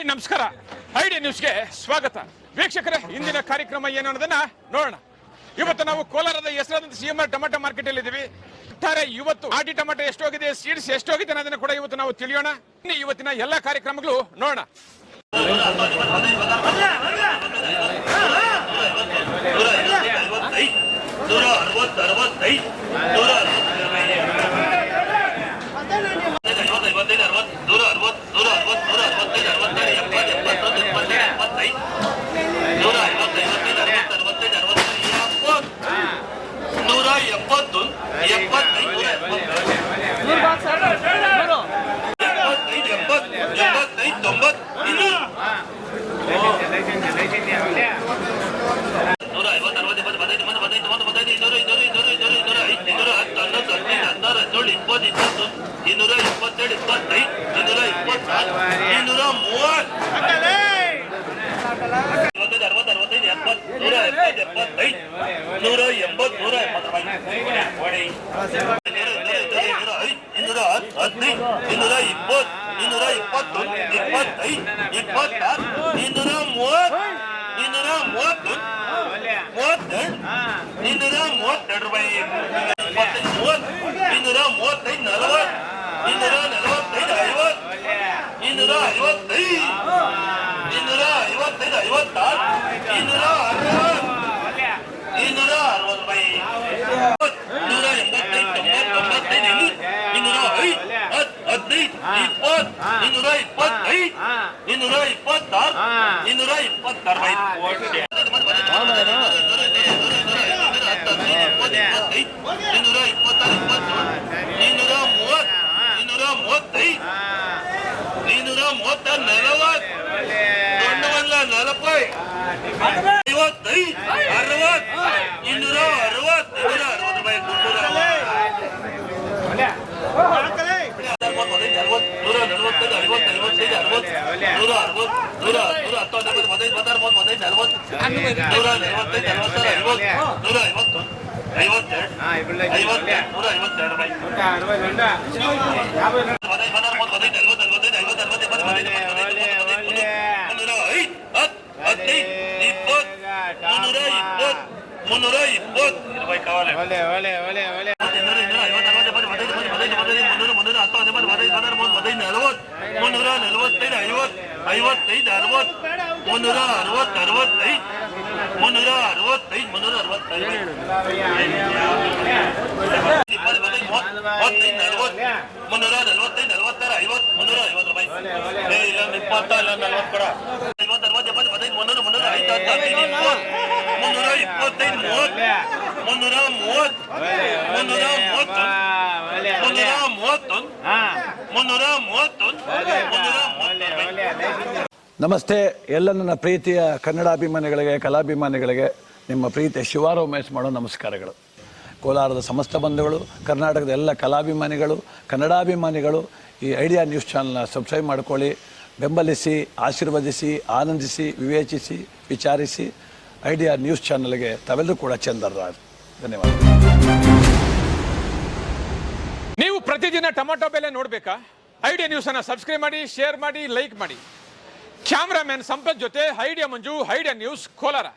ನಮಸ್ಕಾರ. ಐಡಿಯಾ ನ್ಯೂಸ್ಗೆ ಸ್ವಾಗತ. ವೀಕ್ಷಕರೇ, ಇಂದಿನ ಕಾರ್ಯಕ್ರಮ ಏನು ಅನ್ನೋದನ್ನ ನೋಡೋಣ. ಇವತ್ತು ನಾವು ಕೋಲಾರದ ಹೆಸರಾದಂತ ಸಿಎಂಆರ್ ಟೊಮೆಟೊ ಮಾರ್ಕೆಟ್ ಅಲ್ಲಿ ಇದ್ದೀವಿ. ಇವತ್ತು ಆಟಿ ಟೊಮೆಟೊ ಎಷ್ಟೋಗಿದೆ, ಸೀಡ್ಸ್ ಎಷ್ಟೋಗಿದೆ ಅನ್ನೋದನ್ನ ಕೂಡ ಇವತ್ತು ನಾವು ತಿಳಿಯೋಣ. ಇವತ್ತಿನ ಎಲ್ಲಾ ಕಾರ್ಯಕ್ರಮಗಳು ನೋಡೋಣ. ನಮಸ್ತೆ ಎಲ್ಲ ನನ್ನ ಪ್ರೀತಿಯ ಕನ್ನಡಾಭಿಮಾನಿಗಳಿಗೆ, ಕಲಾಭಿಮಾನಿಗಳಿಗೆ ನಿಮ್ಮ ಪ್ರೀತಿಯ ಶಿವಾರೋಮೇಶ್ ಮಾಡೋ ನಮಸ್ಕಾರಗಳು. ಕೋಲಾರದ ಸಮಸ್ತ ಬಂಧುಗಳು, ಕರ್ನಾಟಕದ ಎಲ್ಲ ಕಲಾಭಿಮಾನಿಗಳು, ಕನ್ನಡಾಭಿಮಾನಿಗಳು ಈ ಐಡಿಯಾ ನ್ಯೂಸ್ ಚಾನಲ್ನ ಸಬ್ಸ್ಕ್ರೈಬ್ ಮಾಡ್ಕೊಳ್ಳಿ, ಬೆಂಬಲಿಸಿ, ಆಶೀರ್ವದಿಸಿ, ಆನಂದಿಸಿ, ವಿವೇಚಿಸಿ, ವಿಚಾರಿಸಿ. ಐಡಿಯಾ ನ್ಯೂಸ್ ಚಾನಲ್ಗೆ ತಾವೆಲ್ಲರೂ ಕೂಡ ಚಂದರ. ಧನ್ಯವಾದ. ನೀವು ಪ್ರತಿದಿನ ಟೊಮೆಟೊ ಬೆಲೆ ನೋಡ್ಬೇಕಾ? ಐಡಿಯಾ ನ್ಯೂಸ್ ಅನ್ನ ಸಬ್ಸ್ಕ್ರೈಬ್ ಮಾಡಿ, ಶೇರ್ ಮಾಡಿ, ಲೈಕ್ ಮಾಡಿ. ಕ್ಯಾಮ್ರಾಮನ್ ಸಂಪತ್ ಜೊತೆ ಐಡಿಯಾ ಮಂಜು, ಐಡಿಯಾ ನ್ಯೂಸ್, ಕೋಲಾರ.